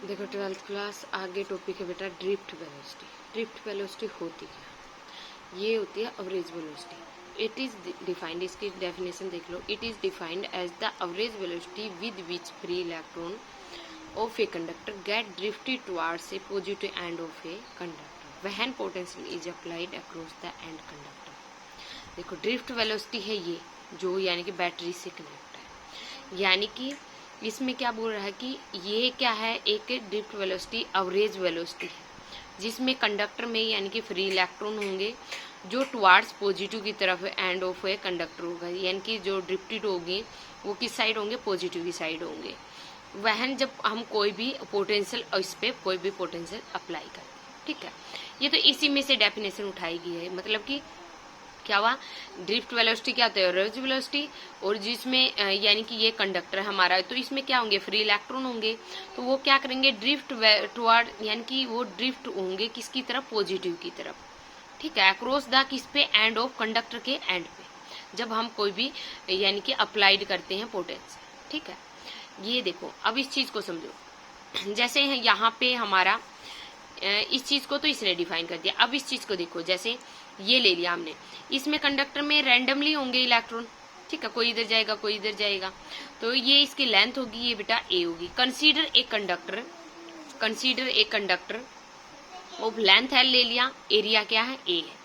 देखो 12th class आगे topic है बेटा ड्रिफ्ट वेलोसिटी। ड्रिफ्ट वेलोसिटी होती क्या? ये होती है average velocity. It is defined, इसकी डेफिनेशन देख लो। It is defined as the average velocity with which free electron of a conductor get drifted towards a positive end of a conductor when potential is applied across the end conductor। देखो drift velocity है ये जो यानी कि battery से connect है, यानी कि इसमें क्या बोल रहा है कि ये क्या है, एक ड्रिफ्ट वेलोसिटी एवरेज वेलोसिटी है जिसमें कंडक्टर में यानी कि फ्री इलेक्ट्रॉन होंगे जो टुवार्ड्स पॉजिटिव की तरफ एंड ऑफ ए कंडक्टर होगा, यानी कि जो ड्रिफ्टेड होगी वो किस साइड होंगे, पॉजिटिव की साइड होंगे वहन जब हम कोई भी पोटेंशियल इस पे कोई भी पोटेंशियल अप्लाई करते हैं। ठीक है, ये तो इसी में से डेफिनेशन उठाई गई है। मतलब कि क्या हुआ, ड्रिफ्ट वेलोसिटी क्या होता है, एवरेज वेलोसिटी, और जिसमें यानी कि ये कंडक्टर हमारा, तो इसमें क्या होंगे, फ्री इलेक्ट्रॉन होंगे, तो वो क्या करेंगे, ड्रिफ्ट टुवर्ड, यानी कि वो ड्रिफ्ट होंगे किसकी तरफ, पॉजिटिव की तरफ। ठीक है, अक्रॉस द किस पे, एंड ऑफ कंडक्टर के एंड पे, जब हम कोई भी यानी कि अप्लाइड करते हैं पोटेंशियल। ठीक है, ये देखो अब इस चीज को समझो। जैसे यहाँ पे हमारा इस चीज को तो इसने डिफाइन कर दिया। अब इस चीज को देखो, जैसे ये ले लिया हमने, इसमें कंडक्टर में रैंडमली होंगे इलेक्ट्रॉन। ठीक है, कोई इधर जाएगा कोई इधर जाएगा, तो ये इसकी लेंथ होगी, ये बेटा ए होगी। Consider a conductor, consider a conductor of length L ले लिया, एरिया क्या है, ए है,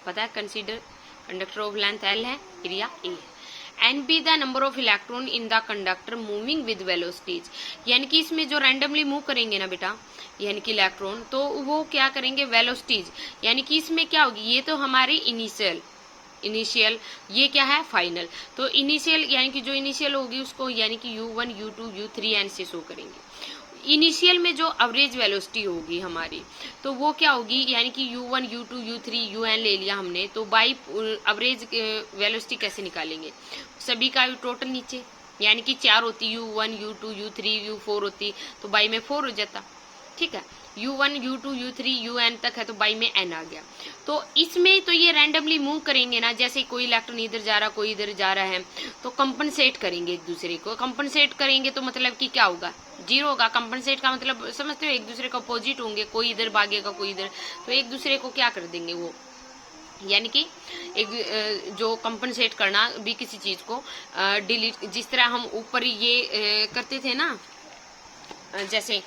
पता है, consider conductor of length L है, एरिया ए है। N be the number of electron in the conductor moving with velocities, यानी कि इसमें जो रैंडमली मूव करेंगे ना बेटा यानी कि इलेक्ट्रॉन, तो वो क्या करेंगे, वेलोसिटीज, यानी कि इसमें क्या होगी, ये तो हमारी इनिशियल, ये क्या है, फाइनल। तो इनिशियल यानी कि जो इनिशियल होगी उसको यानी कि U1 U2 U3 एन से शो करेंगे। इनिशियल में जो एवरेज वेलोसिटी होगी हमारी, तो वो क्या होगी, यानी कि U1 U2 U3 UN ले लिया हमने, तो बाई एवरेज वेलोसिटी कैसे निकालेंगे, सभी का टोटल नीचे, यानी कि 4 होती, U1 U2 U3 U4 होती, तो बाई में 4 हो जाता। ठीक है, U1 U2 U3 UN तक है, तो बाई में N आ गया। तो इसमें तो ये रैंडमली मूव करेंगे ना, जैसे कोई इलेक्ट्रॉन इधर जा रहा कोई इधर जा रहा है, तो कंपनसेट करेंगे एक दूसरे को। कंपनसेट करेंगे तो मतलब कि क्या होगा, जीरो होगा। कंपनसेट का मतलब समझते हो, एक दूसरे का अपोजिट होंगे, कोई इधर भागेगा कोई इधर, तो एक दूसरे को क्या कर देंगे वो, यानी कि एक जो कंपनसेट करना भी किसी चीज को डिलीट, जिस तरह हम ऊपर ये करते थे ना, जैसे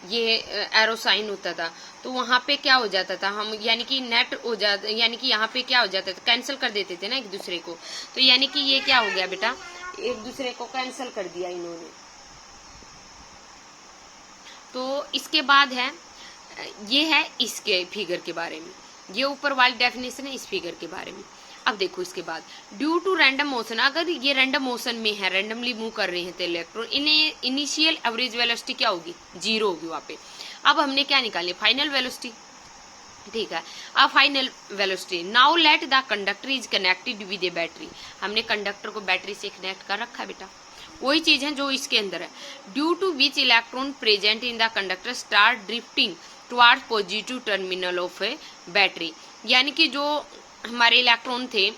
ये एरो साइन होता था, तो वहां पे क्या हो जाता था, हम यानी कि नेट हो जाता, यानी कि यहाँ पे क्या हो जाता था, कैंसिल कर देते थे ना एक दूसरे को। तो यानी कि ये क्या हो गया बेटा, एक दूसरे को कैंसिल कर दिया इन्होंने। तो इसके बाद है, ये है इसके फिगर के बारे में, ये ऊपर वाली डेफिनेशन है इस फिगर के बारे में। अब देखो इसके बाद, ड्यू टू रैंडम मोशन, अगर ये रैंडम मोशन में है, रैंडमली मूव कर रहे हैं तो इलेक्ट्रॉन, इन्हें इनिशियल एवरेज वेलोसिटी क्या होगी, जीरो होगी वहां पे। अब हमने क्या निकाली, फाइनल वेलोसिटी। ठीक है, अब final velocity, now let the conductor is connected with A battery, हमने कंडक्टर को बैटरी से कनेक्ट कर रखा है बेटा, वही चीज है जो इसके अंदर है। Due to which electron present in the conductor start drifting towards positive terminal of a battery, यानी कि जो हमारे इलेक्ट्रॉन थे,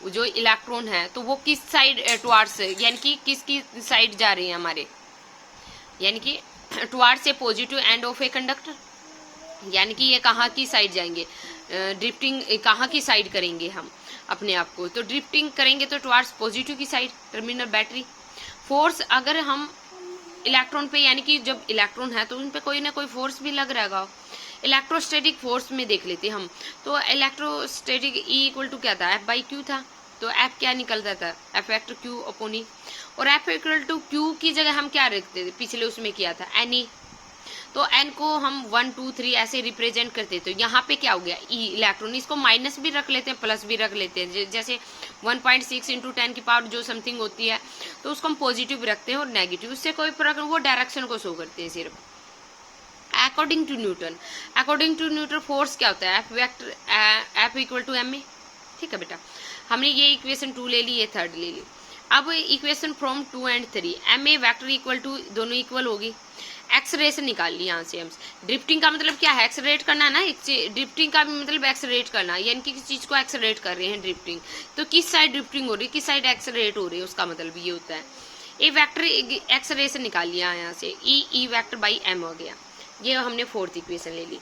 जो इलेक्ट्रॉन है तो वो किस साइड टुवर्ड्स, यानी कि किसकी साइड जा रहे हैं हमारे, यानी कि towards a positive end of a conductor, यानी कि ये कहाँ की साइड जाएंगे, ड्रिफ्टिंग कहाँ की साइड करेंगे हम अपने आप को, तो ड्रिफ्टिंग करेंगे तो टुवर्ड्स पॉजिटिव की साइड, टर्मिनल बैटरी। फोर्स, अगर हम इलेक्ट्रॉन पे, यानी कि जब इलेक्ट्रॉन है तो उन पे कोई ना कोई फोर्स भी लग रहेगा। इलेक्ट्रोस्टैटिक फोर्स में देख लेते हम, तो इलेक्ट्रोस्टैटिक E इक्वल टू क्या था, F/Q था, तो F क्या निकलता था, F vector Q upon E, और F इक्वल टू Q की जगह हम क्या रखते थे, पिछले उसमें किया था NE, तो N को हम 1 2 3 ऐसे रिप्रेजेंट करते, तो यहाँ पे क्या हो गया, E इलेक्ट्रॉन, इसको माइनस भी रख लेते हैं प्लस भी रख लेते हैं, जैसे 1.6 × 10 की पावर जो समथिंग होती है, तो उसको हम पॉजिटिव भी रखते हैं और नेगेटिव, उससे कोई फर्क, वो डायरेक्शन को शो करते हैं सिर्फ। अकॉर्डिंग टू न्यूटन फोर्स क्या होता है, F vector F equal to ma। ठीक है बेटा, हमने ये इक्वेशन 2 ले ली, ये 3rd ले ली। अब equation from 2 and 3, ma vector equal to, दोनों इक्वल होगी, एक्सरेशन निकाल ली यहाँ से हम। ड्रिफ्टिंग का मतलब क्या है, एक्सलरेट करना ना, ड्रिफ्टिंग का भी मतलब एक्सलरेट करना, यानी कि किसी चीज को एक्सलरेट कर रहे हैं ड्रिफ्टिंग, तो किस साइड ड्रिफ्टिंग हो रही है, किस साइड एक्सलरेट हो रही है, उसका मतलब ये होता है। ए वेक्टर एक्सलेशन निकाल लिया यहाँ से, ई वेक्टर बाई एम हो गया। ये हमने फोर्थ इक्वेशन ले ली।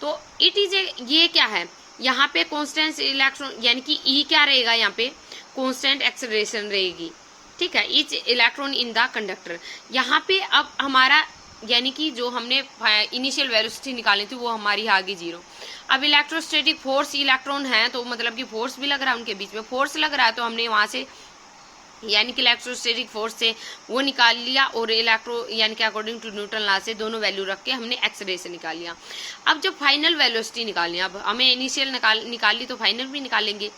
तो इट इज ये क्या है, यहाँ पे कांस्टेंट इलेक्ट्रॉन यानी कि ई क्या रहेगा, यहाँ पे कांस्टेंट एक्सेलरेशन रहेगी, ठीक है, each electron in the conductor. यहाँ पे अब हमारा यानी कि जो हमने इनिशियल वेलोसिटी निकाली थी वो हमारी आ गई 0। अब इलेक्ट्रोस्टैटिक फोर्स इलेक्ट्रॉन है तो मतलब कि फोर्स भी लग रहा है, उनके बीच में फोर्स लग रहा है, तो हमने वहां से यानी कि इलेक्ट्रोस्टैटिक फोर्स से वो निकाल लिया और इलेक्ट्रो यानी कि अकॉर्डिंग टू न्यूटन लॉ से दोनों वैल्यू रख के हमने एक्सरेशन निकाल लिया। अब जब फाइनल वेलोसिटी निकालनी, अब हमें इनिशियल निकाल ली तो फाइनल भी निकालेंगे।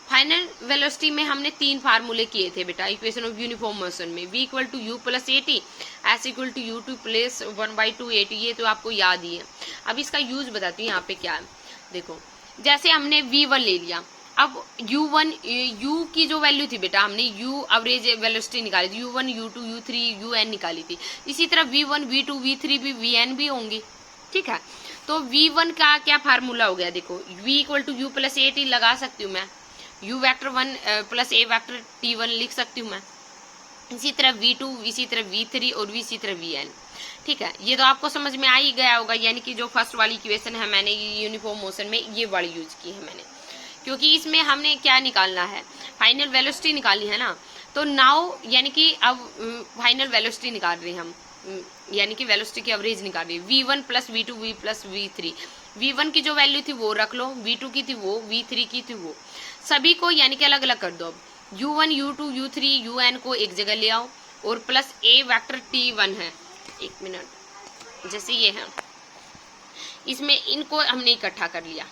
फाइनल वेलोसिटी में हमने 3 फार्मूले किए थे बेटा इक्वेशन ऑफ यूनिफॉर्म मोशन में, v equal to u plus a t, s equal to u two plus 1/2 a t, ये तो आपको याद ही है। अब इसका यूज बताती हूँ यहाँ पे क्या है। देखो जैसे हमने v1 ले लिया, अब u1 u की जो वैल्यू थी बेटा हमने u एवरेज वेलोसिटी निकाली थी, u1 u2 u3 un निकाली थी। इसी तरह v1 v2 v3 भी vn भी होंगी, ठीक है। तो v1 का क्या फार्मूला हो गया, देखो v equal to u plus a t लगा सकती हूँ मैं, u vector 1 plus a vector t1 लिख सकती हूँ मैं। इसी तरह v2, इसी तरह v3 और इसी तरह vn, ठीक है। ये तो आपको समझ में आ ही गया होगा, यानी कि जो फर्स्ट वाली इक्वेशन है मैंने यूनिफॉर्म मोशन में ये वाली यूज की है मैंने, क्योंकि इसमें हमने क्या निकालना है, फाइनल वेलोसिटी निकालनी है ना। तो नाउ यानी कि अब फाइनल वेलोसिटी निकाल रहे हैं हम, यानी कि वेलोसिटी की एवरेज निकाल रहे हैं, v1 plus v2 v plus v3। v1 की जो वैल्यू थी वो रख लो, v2 की थी वो, v3 की थी वो, सभी को यानी कि अलग अलग कर दो। अब u1 u2 u3 un को एक जगह ले आओ और प्लस a वेक्टर t1 है, एक मिनट, जैसे ये है इसमें इनको हमने इकट्ठा कर लिया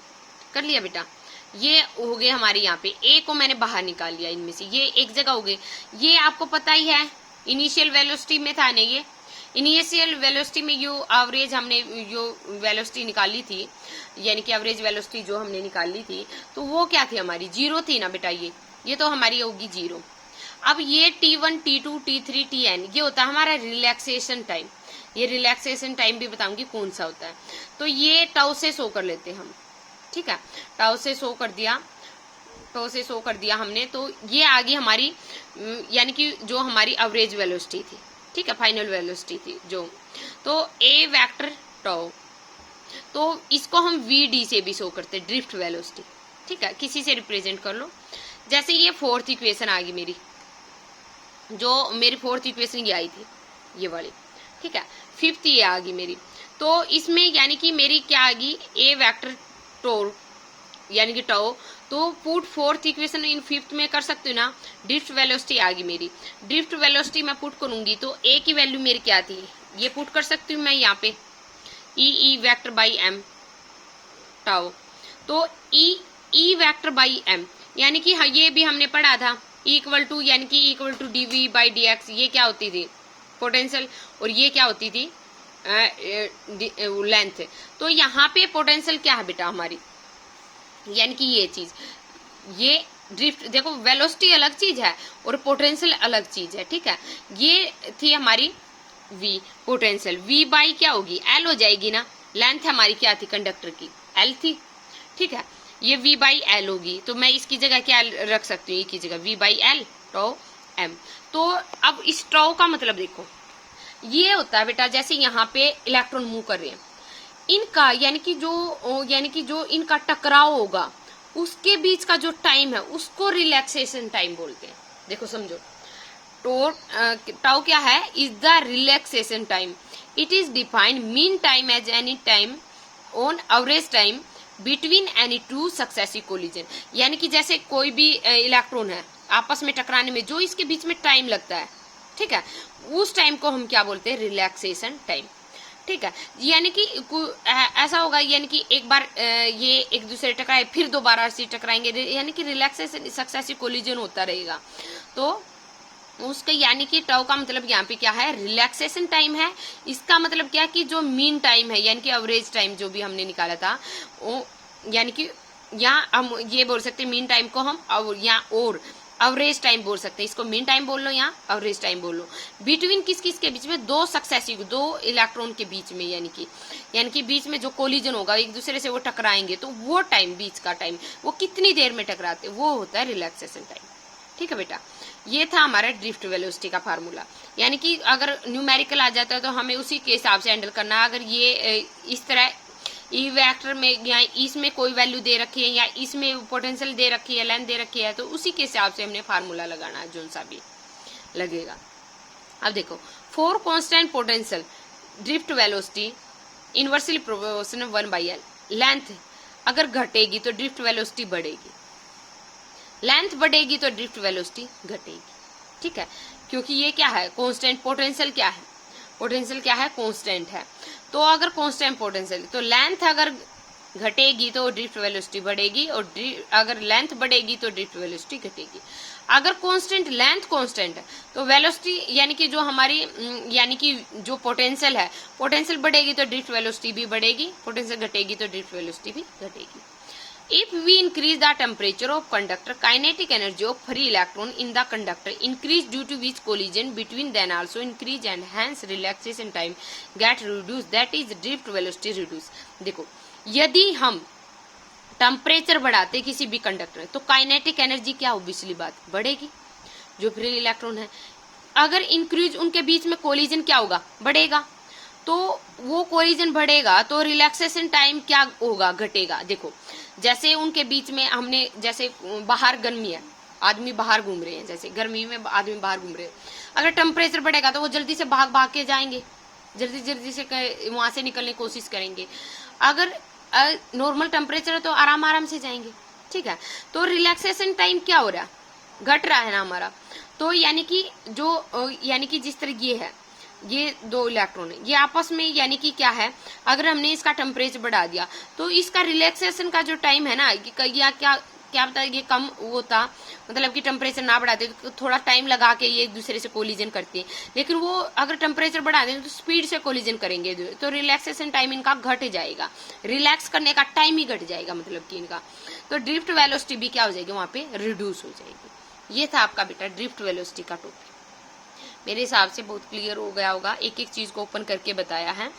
बेटा, ये हो गए हमारे यहाँ पे, ए को मैंने बाहर निकाल लिया, इनमें से ये एक जगह हो गए। ये आपको पता ही है इनिशियल वेलोसिटी में था ना, ये इनिशियल वेलोसिटी में जो एवरेज हमने जो वेलोसिटी निकाली थी यानी कि एवरेज वेलोसिटी जो हमने निकाली थी तो वो क्या थी हमारी, 0 थी ना बेटा, ये तो हमारी होगी 0। अब ये t1 t2 t3 tn ये होता है हमारा रिलैक्सेशन टाइम, ये रिलैक्सेशन टाइम भी बताऊंगी कौन सा होता है। तो ये टाउ से शो कर लेते हैं हम, ठीक है, टाउ से शो कर दिया हमने, तो ये आ गई हमारी यानी कि जो हमारी एवरेज वेलोसिटी थी, ठीक है, फाइनल वेलोसिटी थी जो, तो ए वेक्टर टाउ, तो इसको हम vd से भी शो करते हैं, ड्रिफ्ट वेलोसिटी, ठीक है, किसी से रिप्रेजेंट कर लो। जैसे ये फोर्थ इक्वेशन आ गई मेरी, जो मेरी फोर्थ इक्वेशन ये आई थी ये वाली, ठीक है, फिफ्थ ये आ गई मेरी, तो इसमें यानी कि मेरी क्या आ गई, ए वेक्टर टोर यानी कि टाउ, तो put fourth equation in fifth में कर सकती हूँ ना, ड्रिफ्ट वेलोसिटी आ गई मेरी, ड्रिफ्ट वेलोसिटी मैं पुट करूंगी तो ए की वैल्यू मेरी क्या थी, ये पुट कर सकती हूँ मैं यहाँ पे, e vector by m tau, तो ई वेक्टर बाई एम यानी कि ये भी हमने पढ़ा था, इक्वल टू यानी कि equal to d by d x, ये क्या होती थी पोटेंशियल, और ये क्या होती थी लेंथ। तो यहाँ पे पोटेंशियल क्या है बेटा हमारी, यानी कि ये चीज, ये ड्रिफ्ट, देखो वेलोसिटी अलग चीज है और पोटेंशियल अलग चीज है, ठीक है। ये थी हमारी v पोटेंशियल, v बाई क्या होगी, l हो जाएगी ना, लेंथ हमारी क्या थी कंडक्टर की, l थी, ठीक है, ये v बाई l होगी, तो मैं इसकी जगह क्या रख सकती हूँ, एक की जगह v by l tau m। तो अब इस टाउ का मतलब देखो, ये होता है बेटा जैसे यहाँ पे इलेक्ट्रॉन मूव कर रहे हैं, इनका यानी कि जो इनका टकराव होगा उसके बीच का जो टाइम है उसको रिलैक्सेशन टाइम बोलते हैं। देखो समझो, टाउ क्या है, is the relaxation time, it is defined mean time as any time on average time between any two successive collision, यानी कि जैसे कोई भी इलेक्ट्रॉन है आपस में टकराने में जो इसके बीच में टाइम लगता है, ठीक है, उस टाइम को हम क्या बोलते हैं, रिलैक्सेशन टाइम, ठीक है। यानी कि ऐसा होगा, यानी कि एक बार ये एक दूसरे टकराए फिर दोबारा से टकराएंगे, यानी कि रिलैक्सेशन सक्सेसिव कोलिजन होता रहेगा। तो उसका यानी कि टाउ का मतलब यहाँ पे क्या है, रिलैक्सेशन टाइम है। इसका मतलब क्या कि जो मीन टाइम है यानी कि एवरेज टाइम जो भी हमने निकाला था वो, यानी कि यहाँ हम ये बोल सकते हैं मीन टाइम को हम और एवरेज टाइम बोल सकते हैं, इसको मीन टाइम बोल लो या एवरेज टाइम बोल लो, बिटवीन किस के बीच में, दो इलेक्ट्रॉन के बीच में, यानी कि बीच में जो कोलिजन होगा एक दूसरे से वो टकराएंगे, तो वो टाइम, बीच का टाइम, वो कितनी देर में टकराते, वो होता है रिलैक्सेशन टाइम, ठीक है बेटा। ये था हमारा ड्रिफ्ट वेलोसिटी का फार्मूला। यानी कि अगर न्यूमेरिकल आ जाता है तो हमें उसी के हिसाब से हैंडल करना है। अगर ये इस तरह ई वेक्टर में या इसमें कोई वैल्यू दे रखी है या इसमें पोटेंशियल दे रखी है, लेंथ दे रखी है, तो उसी के हिसाब से हमने फार्मूला लगाना है, जो सा भी लगेगा। अब देखो, for constant potential drift velocity inversely proportional 1/L। Length अगर घटेगी तो ड्रिफ्ट वेलोसिटी बढ़ेगी, लेंथ बढ़ेगी तो ड्रिफ्ट वेलोसिटी घटेगी। ठीक है, क्योंकि ये क्या है, कांस्टेंट पोटेंशियल क्या है, पोटेंशियल क्या है, कांस्टेंट है। तो अगर कांस्टेंट पोटेंशियल, तो लेंथ अगर घटेगी तो ड्रिफ्ट वेलोसिटी बढ़ेगी, और अगर लेंथ बढ़ेगी तो ड्रिफ्ट वेलोसिटी घटेगी। अगर कांस्टेंट लेंथ कांस्टेंट है तो वेलोसिटी यानी कि जो हमारी यानी कि जो पोटेंशियल है, पोटेंशियल बढ़ेगी तो ड्रिफ्ट वेलोसिटी भी बढ़ेगी, पोटेंशियल घटेगी तो ड्रिफ्ट वेलोसिटी भी घटेगी। If we increase the temperature of conductor, kinetic energy of free electron in the conductor increase, due to which collision between them also increase and hence relaxation time get reduced, that is drift velocity reduce। देखो, यदि हम temperature बढ़ाते किसी भी conductor में तो kinetic energy क्या, obviously बात बढ़ेगी, जो फ्री इलेक्ट्रॉन है। अगर इंक्रीज उनके बीच में कोलिजन क्या होगा, बढ़ेगा, तो वो कोलिजन बढ़ेगा तो रिलैक्सेशन टाइम क्या होगा, घटेगा। देखो, जैसे उनके बीच में हमने, जैसे बाहर गर्मी है, आदमी बाहर घूम रहे हैं, जैसे गर्मी में आदमी बाहर घूम रहे हैं, अगर टेम्परेचर बढ़ेगा तो वो जल्दी से भाग भाग के जाएंगे, जल्दी जल्दी से वहां से निकलने की कोशिश करेंगे। अगर नॉर्मल टेम्परेचर है तो आराम आराम से जाएंगे। ठीक है, तो रिलैक्सेशन टाइम क्या हो रहा है, घट रहा है ना हमारा। तो यानी कि जिस तरह ये है, ये दो इलेक्ट्रॉन है, ये आपस में यानी कि क्या है, अगर हमने इसका टेम्परेचर बढ़ा दिया तो इसका रिलैक्सेशन का जो टाइम है ना, या क्या बता, ये कम होता, मतलब कि टेम्परेचर ना बढ़ाते तो थोड़ा टाइम लगा के ये एक दूसरे से कोलिजन करते हैं, लेकिन वो अगर टेम्परेचर बढ़ा दें तो स्पीड से कोलिजन करेंगे, तो रिलैक्सेशन टाइम इनका घट जाएगा, रिलैक्स करने का टाइम ही घट जाएगा, मतलब कि इनका। तो ड्रिफ्ट वेलोसिटी भी क्या हो जाएगी, वहां पे रिड्यूस हो जाएगी। ये था आपका बेटा ड्रिफ्ट वेलोसिटी का टॉपिक। मेरे हिसाब से बहुत क्लियर हो गया होगा, एक एक चीज को ओपन करके बताया है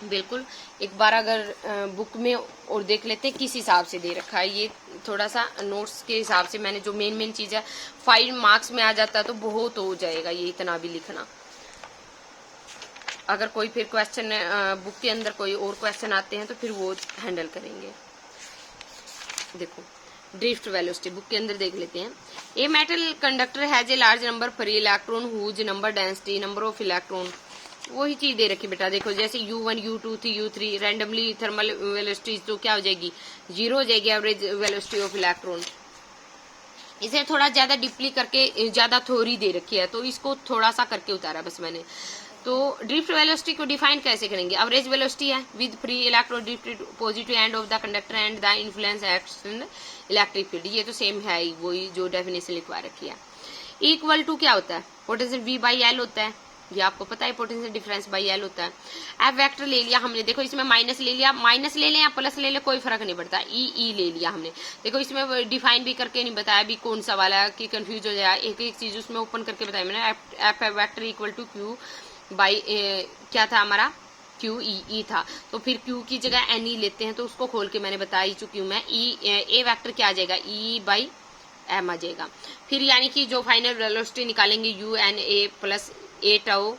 बिल्कुल। एक बार अगर बुक में और देख लेते हैं किस हिसाब से दे रखा है, ये थोड़ा सा नोट्स के हिसाब से मैंने जो मेन चीज है 5 मार्क्स में आ जाता तो बहुत हो जाएगा ये इतना भी लिखना। अगर कोई फिर क्वेश्चन बुक के अंदर कोई और क्वेश्चन आते हैं तो फिर वो हैंडल करेंगे। देखो, ड्रिफ्ट वेलोसिटी बुक के अंदर देख लेते हैं। A metal conductor has a large number free electron whose number density number of electron, वही चीज दे रखी बेटा। देखो, जैसे U1 U2 U3 randomly thermal velocity तो क्या हो जाएगी, 0 हो जाएगी एवरेज वेलोसिटी ऑफ इलेक्ट्रॉन। इसे थोड़ा ज्यादा डीपली करके ज्यादा थ्योरी दे रखी है तो इसको थोड़ा सा करके उतारा बस मैंने। तो ड्रिफ्ट वेलोसिटी को डिफाइन कैसे करेंगे, एवरेज वेलोसिटी है with free electron drift positive end of the conductor and the influence acts in electric field, ये तो सेम है ही, वही जो डेफिनेशन लिखवा रखी है। इक्वल टू क्या होता है, पोटेंशियल V/L होता है, ये आपको पता है, पोटेंशियल डिफरेंस बाई L होता है। एफ वेक्टर ले लिया हमने, देखो इसमें माइनस ले लिया, माइनस ले लें या प्लस ले लें कोई फर्क नहीं पड़ता, ई ले लिया हमने। देखो इसमें डिफाइन भी करके नहीं बताया भी कौन सा वाला कि कंफ्यूज हो जाए, एक एक चीज उसमें ओपन करके बताया मैंने। F vector equal to Q by क्या था हमारा, QE था, तो फिर Q की जगह NE लेते हैं तो उसको खोल के मैंने बता ही चुकी हूँ मैं। ए वेक्टर क्या आ जाएगा, E/m आ जाएगा। फिर यानी कि जो फाइनल वेलोसिटी निकालेंगे UNA प्लस ए टाउ,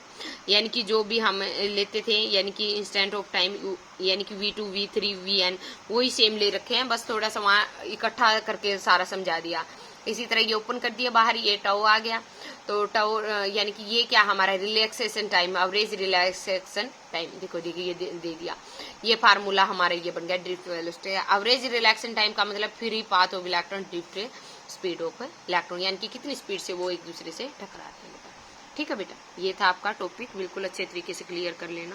यानी कि जो भी हम लेते थे यानी कि इंस्टेंट ऑफ टाइम, यानी कि V2 V3 VN वही सेम ले रखे हैं, बस थोड़ा सा वहाँ इकट्ठा करके सारा समझा दिया। इसी तरह ये ओपन कर दिया बाहर, ये टाउ आ गया, तो टाउ यानी कि ये क्या हमारा relaxation time, average relaxation time, देखो देखिए ये दे दिया, ये फार्मूला हमारा ये बन गया drift velocity. Average relaxation time का मतलब free path of electron drift speed of electron, यानी कि कितनी स्पीड से वो एक दूसरे से टकराते हैं। ठीक है बेटा, ये था आपका टॉपिक, बिल्कुल अच्छे तरीके से क्लियर कर लेना।